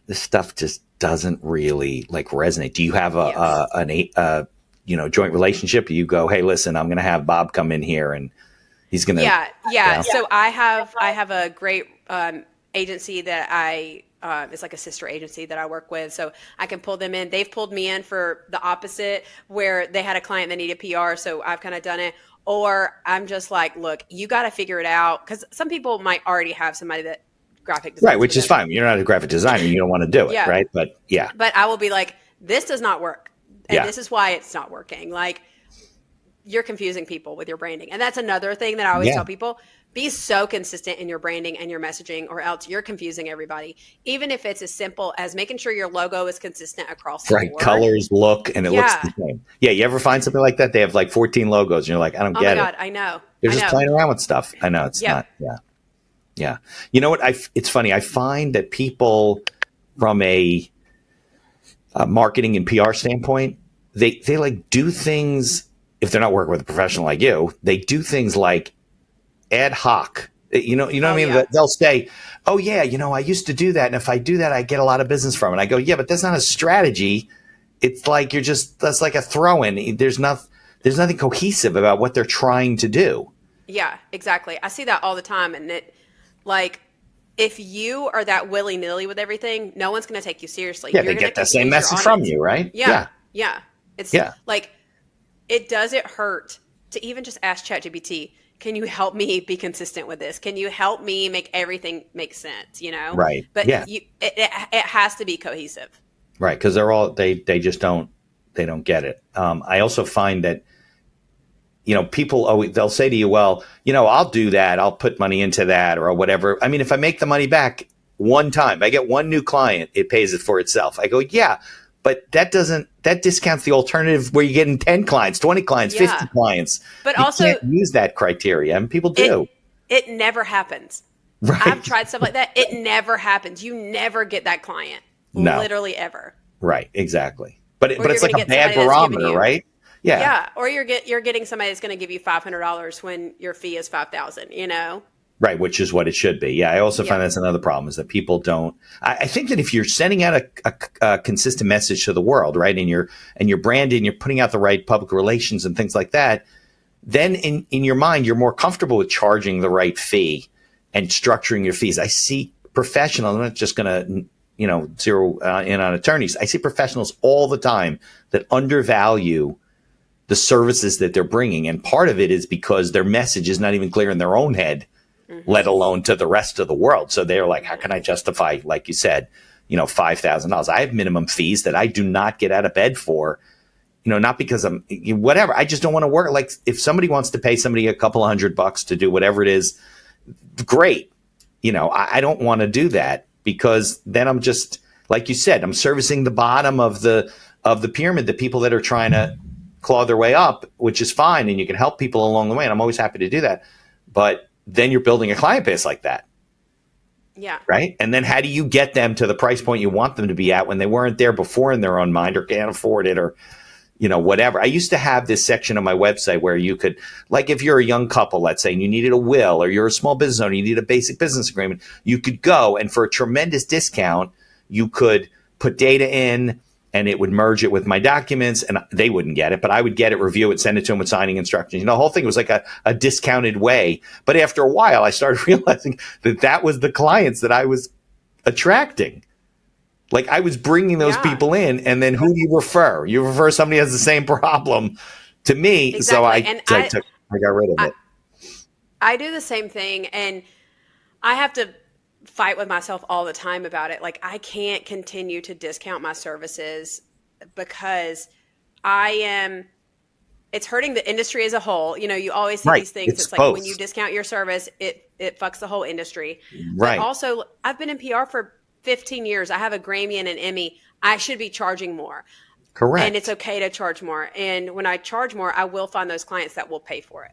this stuff just doesn't really like resonate. Do you have a joint relationship? Do you go, hey, listen, I'm going to have Bob come in here and he's going to. Yeah. So I have a great agency that it's like a sister agency that I work with. So I can pull them in. They've pulled me in for the opposite, where they had a client that needed PR. So I've kind of done it. Or I'm just like, look, you got to figure it out. Because some people might already have somebody that graphic designs. Right, which is fine. You're not a graphic designer. You don't want to do it, right? But But I will be like, this does not work. And this is why it's not working. Like, you're confusing people with your branding. And that's another thing that I always tell people. Be so consistent in your branding and your messaging, or else you're confusing everybody. Even if it's as simple as making sure your logo is consistent across the board. Right, colors, look, and it looks the same. Yeah, you ever find something like that? They have like 14 logos, and you're like, I don't get it. Oh my God, I know. They're just playing around with stuff. I know, it's not. Yeah. You know what? It's funny. I find that people from a marketing and PR standpoint, they like do things, if they're not working with a professional like you, they do things like ad hoc. You know what I mean? Yeah. They'll say, oh yeah, I used to do that. And if I do that, I get a lot of business from it. And I go, yeah, but that's not a strategy. It's like, that's like a throw in. There's nothing cohesive about what they're trying to do. Yeah, exactly. I see that all the time. And if you are that willy nilly with everything, no one's going to take you seriously. Yeah, they get the same message from you, right? Yeah. It's like, it doesn't hurt to even just ask ChatGPT, can you help me be consistent with this? Can you help me make everything make sense? Right. But it has to be cohesive. Right. Because they just don't get it. I also find that, people they'll say to you, well, I'll do that. I'll put money into that or whatever. I mean, if I make the money back one time, I get one new client, it pays it for itself. I go, yeah, but that discounts the alternative where you're getting 10 clients, 20 clients, 50 clients. But you also can't use that criteria, and people do. It never happens. Right. I've tried stuff like that. It never happens. You never get that client. No. Literally ever. Right. Exactly. But it's like a bad barometer, right? Yeah. Yeah. Or you're getting somebody that's going to give you $500 when your fee is $5,000, Right, which is what it should be. Yeah, I also find that's another problem, is that people don't. I think that if you're sending out a consistent message to the world, right, and you're branding, you're putting out the right public relations and things like that, then in your mind you're more comfortable with charging the right fee and structuring your fees. I see professionals. I'm not just going to zero in on attorneys. I see professionals all the time that undervalue the services that they're bringing. And part of it is because their message is not even clear in their own head, let alone to the rest of the world. So they're like, how can I justify, like you said, $5,000? I have minimum fees that I do not get out of bed for, not because I'm whatever. I just don't want to work. Like if somebody wants to pay somebody a couple $100 to do whatever it is, great. I don't want to do that, because then I'm just, like you said, I'm servicing the bottom of the pyramid, the people that are trying to claw their way up, which is fine. And you can help people along the way. And I'm always happy to do that. But then you're building a client base like that. Yeah. Right. And then how do you get them to the price point you want them to be at when they weren't there before in their own mind, or can't afford it, or, whatever. I used to have this section on my website where you could, like, if you're a young couple, let's say, and you needed a will, or you're a small business owner, you need a basic business agreement, you could go, and for a tremendous discount, you could put data in, and it would merge it with my documents, and they wouldn't get it, but I would get it, review it, send it to them with signing instructions. The whole thing was like a discounted way. But after a while, I started realizing that was the clients that I was attracting. Like I was bringing those people in, and then who do you refer? You refer somebody who has the same problem to me. Exactly. So I got rid of it. I do the same thing, and I have to fight with myself all the time about it. Like I can't continue to discount my services because it's hurting the industry as a whole. You always see these things. It's like when you discount your service, it fucks the whole industry. Right. But also I've been in PR for 15 years. I have a Grammy and an Emmy. I should be charging more. Correct. And it's okay to charge more. And when I charge more, I will find those clients that will pay for it.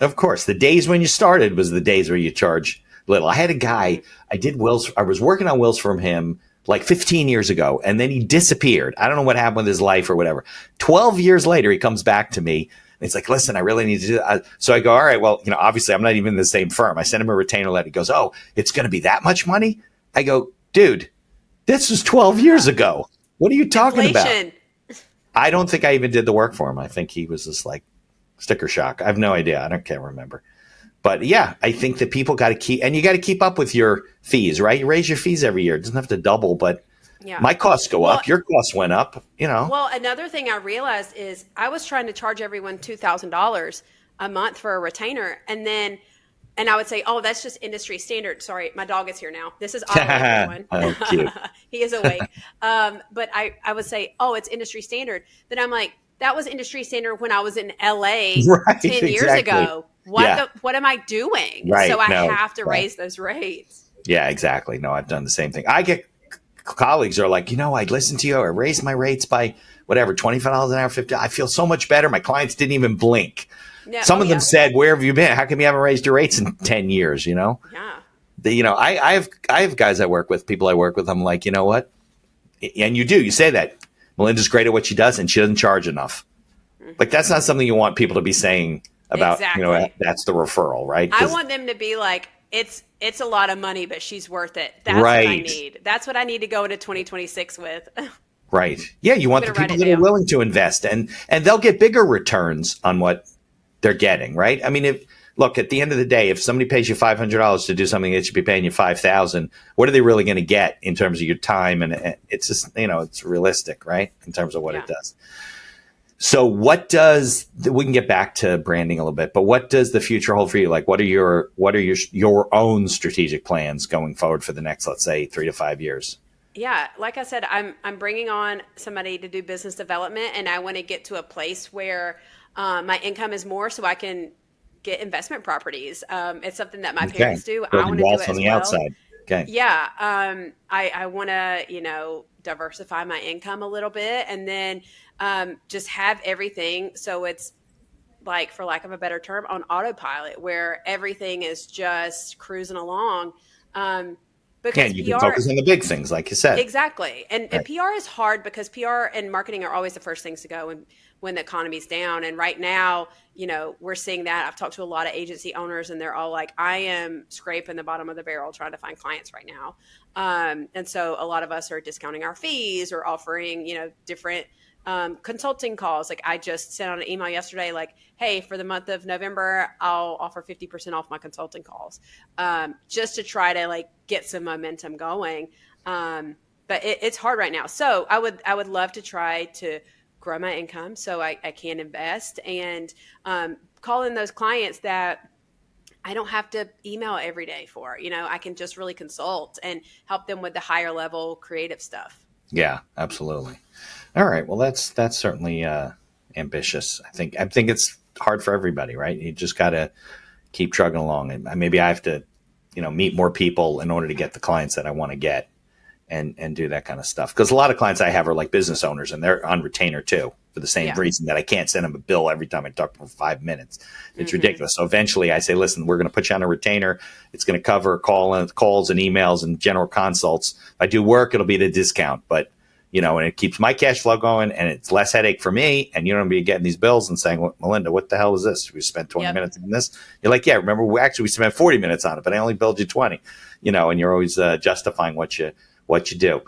Of course. The days when you started was the days where you charge little. I had a guy, I did wills. I was working on wills from him like 15 years ago, and then he disappeared. I don't know what happened with his life or whatever. 12 years later, he comes back to me. And he's like, listen, I really need to do that. So I go, all right, well, obviously I'm not even in the same firm. I sent him a retainer letter. He goes, oh, it's going to be that much money? I go, dude, this was 12 years ago. What are you talking Inflation. about? I don't think I even did the work for him. I think he was just like sticker shock. I have no idea. Can't remember. But yeah, I think that people got to you got to keep up with your fees, right? You raise your fees every year. It doesn't have to double, but my costs go up. Your costs went up, Well, another thing I realized is I was trying to charge everyone $2,000 a month for a retainer. And I would say, oh, that's just industry standard. Sorry, my dog is here now. This is Otto, everyone. Oh, cute. He is awake. But I would say, oh, it's industry standard. Then I'm like, that was industry standard when I was in LA 10 years ago. What am I doing? Right. So I have to raise those rates. Yeah, exactly. No, I've done the same thing. I get colleagues are like, I listened to you. I raised my rates by whatever, $25 an hour, $50. I feel so much better. My clients didn't even blink. Yeah, Some of them said, where have you been? How come you haven't raised your rates in 10 years? Yeah. I have guys I work with, people I work with. I'm like, you know what? And you say that. Melinda's great at what she does, and she doesn't charge enough. Like, that's not something you want people to be saying about, that's the referral, right? I want them to be like, it's a lot of money, but she's worth it. That's what I need. That's what I need to go into 2026 with. Right. Yeah, you want the people that are willing to invest, and they'll get bigger returns on what they're getting, right? I mean, at the end of the day, if somebody pays you $500 to do something they should be paying you $5,000, what are they really going to get in terms of your time? And it's just, it's realistic, right? In terms of what it does. So we can get back to branding a little bit, but what does the future hold for you? Like, what are your own strategic plans going forward for the next, let's say, 3 to 5 years? Yeah, like I said, I'm bringing on somebody to do business development, and I want to get to a place where my income is more, so I can get investment properties. It's something that my parents do. I want to do it on the outside. Okay. Yeah. I want to, diversify my income a little bit, and then just have everything. So it's like, for lack of a better term, on autopilot, where everything is just cruising along. Because you can focus on the big things, like you said. Exactly. And PR is hard because PR and marketing are always the first things to go when the economy's down. And right now, we're seeing that. I've talked to a lot of agency owners, and they're all like, I am scraping the bottom of the barrel trying to find clients right now. And so a lot of us are discounting our fees or offering, different consulting calls. Like, I just sent out an email yesterday, like, hey, for the month of November, I'll offer 50% off my consulting calls, just to try to get some momentum going. But it's hard right now. So I would love to try to grow my income so I can invest, and call in those clients that I don't have to email every day for. I can just really consult and help them with the higher level creative stuff. Yeah, absolutely. All right. Well, that's certainly ambitious. I think it's hard for everybody, right? You just got to keep trugging along, and maybe I have to, meet more people in order to get the clients that I want to get, and do that kind of stuff. Because a lot of clients I have are like business owners, and they're on retainer too, for the same reason that I can't send them a bill every time I talk for 5 minutes. It's ridiculous. So eventually I say, listen, we're going to put you on a retainer. It's going to cover calls and emails and general consults. If I do work, it'll be at a discount, but and it keeps my cash flow going, and it's less headache for me. And you don't be getting these bills and saying, well, Melinda, what the hell is this? We spent 20 minutes on this. You're like, yeah, remember, we spent 40 minutes on it, but I only billed you 20, and you're always justifying what you do.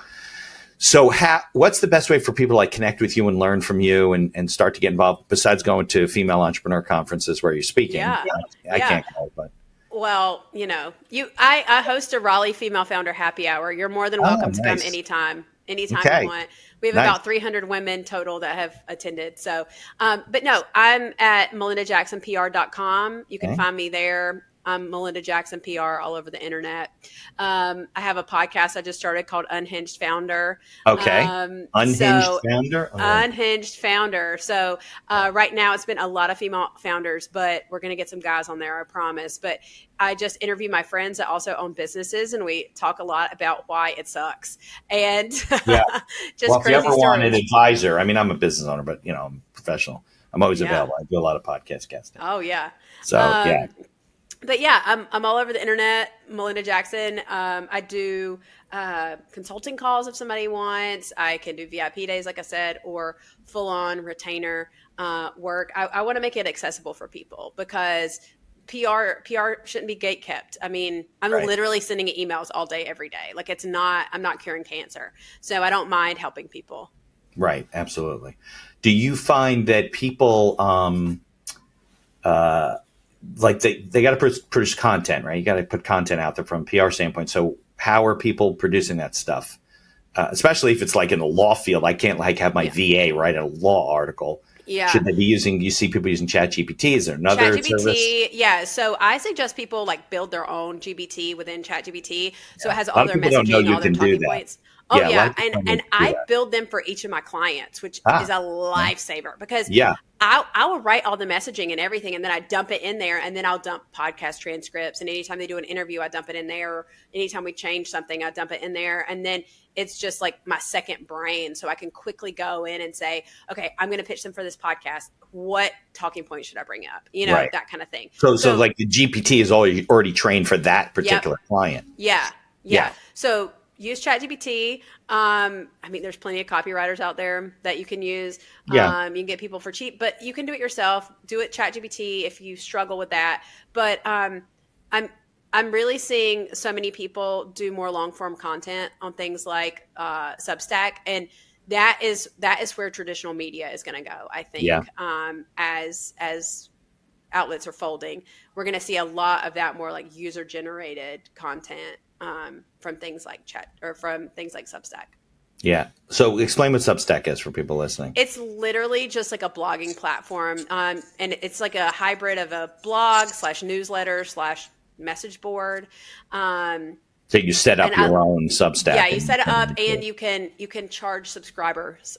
So what's the best way for people to like connect with you and learn from you and start to get involved, besides going to female entrepreneur conferences where you're speaking? Yeah. I can't go, but. Well, I host a Raleigh Female Founder Happy Hour. You're more than welcome to come anytime you want. We have about 300 women total that have attended. So, but no, I'm at melindajacksonpr.com. You can find me there. I'm Melinda Jackson PR all over the internet. I have a podcast I just started called Unhinged Founder. Okay. Founder? Unhinged Founder. So right now it's been a lot of female founders, but we're going to get some guys on there, I promise. But I just interview my friends that also own businesses, and we talk a lot about why it sucks. And just if you ever want an advisor, I'm a business owner, but I'm professional. I'm always available. I do a lot of podcast casting. Oh, yeah. So, yeah. But yeah, I'm all over the internet, Melinda Jackson. I do consulting calls if somebody wants. I can do VIP days, like I said, or full on retainer work. I want to make it accessible for people, because PR shouldn't be gatekept. I'm literally sending emails all day, every day. Like I'm not curing cancer. So I don't mind helping people. Right. Absolutely. Do you find that people, like they got to produce content, right? You got to put content out there from a PR standpoint. So how are people producing that stuff? Especially if it's like in the law field, I can't have my VA write a law article. Yeah. Should they be you see people using ChatGPT? Is there another service? Yeah. So I suggest people build their own GPT within ChatGPT. So it has A all lot their of people don't know messaging, you all their can do talking that. points. Yeah, Oh yeah. And I that. build them for each of my clients, which is a lifesaver, because I will write all the messaging and everything, and then I dump it in there, and then I'll dump podcast transcripts. And anytime they do an interview, I dump it in there. Or anytime we change something, I dump it in there. And then it's just like my second brain. So I can quickly go in and say, okay, I'm going to pitch them for this podcast. What talking points should I bring up? That kind of thing. So like the GPT is already trained for that particular client. Yeah. So use ChatGPT. There's plenty of copywriters out there that you can use. You can get people for cheap, but you can do it yourself. Do it ChatGPT if you struggle with that. But I'm really seeing so many people do more long form content on things like Substack, and that is where traditional media is going to go. I think as outlets are folding, we're going to see a lot of that more like user generated content. From things like from things like Substack. Yeah. So explain what Substack is for people listening. It's literally just like a blogging platform. And it's like a hybrid of a blog / newsletter / message board. So you set up your own Substack. Yeah, you set it up, and you can charge subscribers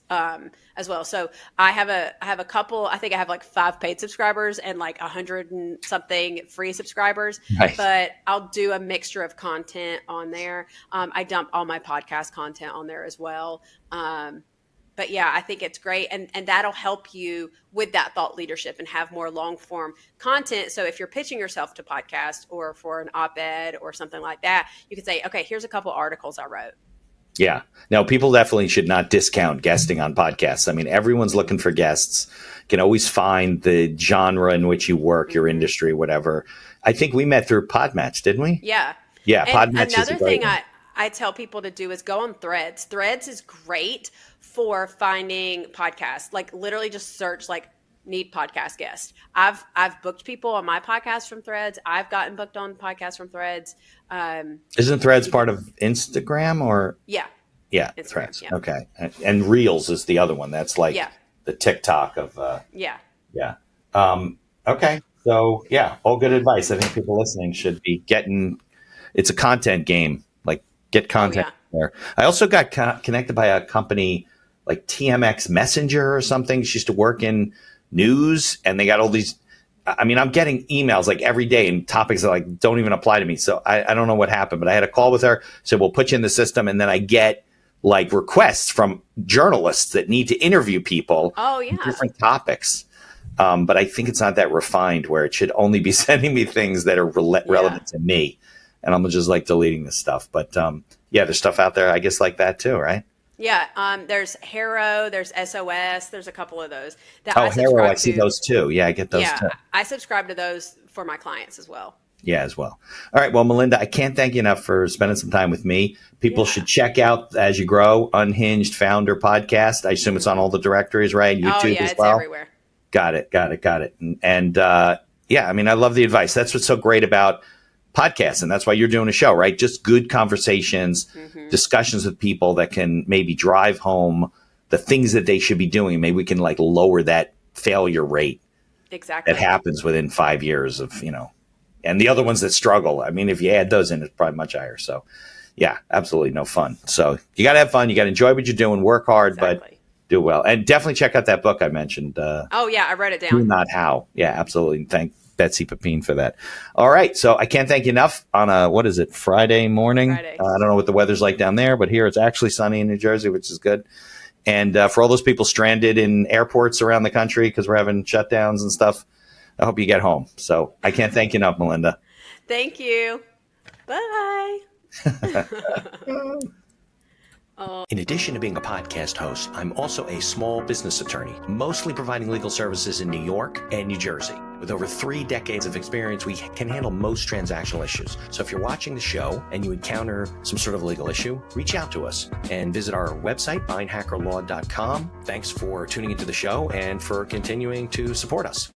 as well. So I have a couple. I think I have like 5 paid subscribers and like 100 and something free subscribers. Nice. But I'll do a mixture of content on there. I dump all my podcast content on there as well. But yeah, I think it's great. And that'll help you with that thought leadership and have more long form content. So if you're pitching yourself to podcast or for an op-ed or something like that, you can say, okay, here's a couple articles I wrote. Yeah. Now, people definitely should not discount guesting on podcasts. Everyone's looking for guests. You can always find the genre in which you work, your industry, whatever. I think we met through Podmatch, didn't we? Yeah. Yeah. Podmatch another thing I tell people to do is go on Threads. Threads is great for finding podcasts. Like literally just search need podcast guest. I've booked people on my podcast from Threads. I've gotten booked on podcasts from Threads. Isn't Threads part of Instagram or? Yeah. Yeah. Instagram, Threads. Yeah. Okay. And Reels is the other one. That's like the TikTok of Yeah. yeah. Okay. So yeah, all good advice. I think people listening should be getting. It's a content game. Like get Oh content yeah. there. I also got connected by a company like TMX Messenger or something. She used to work in news, and they got all these. I mean, I'm getting emails like every day and topics that like don't even apply to me. So I don't know what happened, but I had a call with her. Said we'll put you in the system, and then I get like requests from journalists that need to interview people Oh on yeah. different topics. But I think it's not that refined where it should only be sending me things that are relevant to me. And I'm just like deleting this stuff. But yeah, there's stuff out there, I guess, like that too, right? Yeah. There's Haro, there's SOS, there's a couple of those that Oh, I Hero, subscribe I see to. those too. Yeah, I get those Yeah, too. I subscribe to those for my clients as well. Yeah, as well. All right. Well, Melinda, I can't thank you enough for spending some time with me. People should check out As You Grow, Unhinged Founder Podcast. I assume it's on all the directories, right? YouTube Oh yeah, as it's well. everywhere. Got it. And yeah, I mean, I love the advice. That's what's so great about podcasts. And that's why you're doing a show, right? Just good conversations, discussions with people that can maybe drive home the things that they should be doing. Maybe we can like lower that failure rate Exactly. that happens within 5 years of, and the other ones that struggle. I mean, if you add those in, it's probably much higher. So yeah, absolutely no fun. So you got to have fun. You got to enjoy what you're doing, work hard, but do well. And definitely check out that book I mentioned. Oh yeah, I wrote it Who down. Not How. Yeah, absolutely. Thank Betsy Pepin for that. All right. So I can't thank you enough on a, what is it, Friday morning? Friday. I don't know what the weather's like down there, but here it's actually sunny in New Jersey, which is good. And for all those people stranded in airports around the country because we're having shutdowns and stuff, I hope you get home. So I can't thank you enough, Melinda. Thank you. Bye. In addition to being a podcast host, I'm also a small business attorney, mostly providing legal services in New York and New Jersey. With over 3 decades of experience, we can handle most transactional issues. So if you're watching the show and you encounter some sort of legal issue, reach out to us and visit our website, mindhackerlaw.com. Thanks for tuning into the show and for continuing to support us.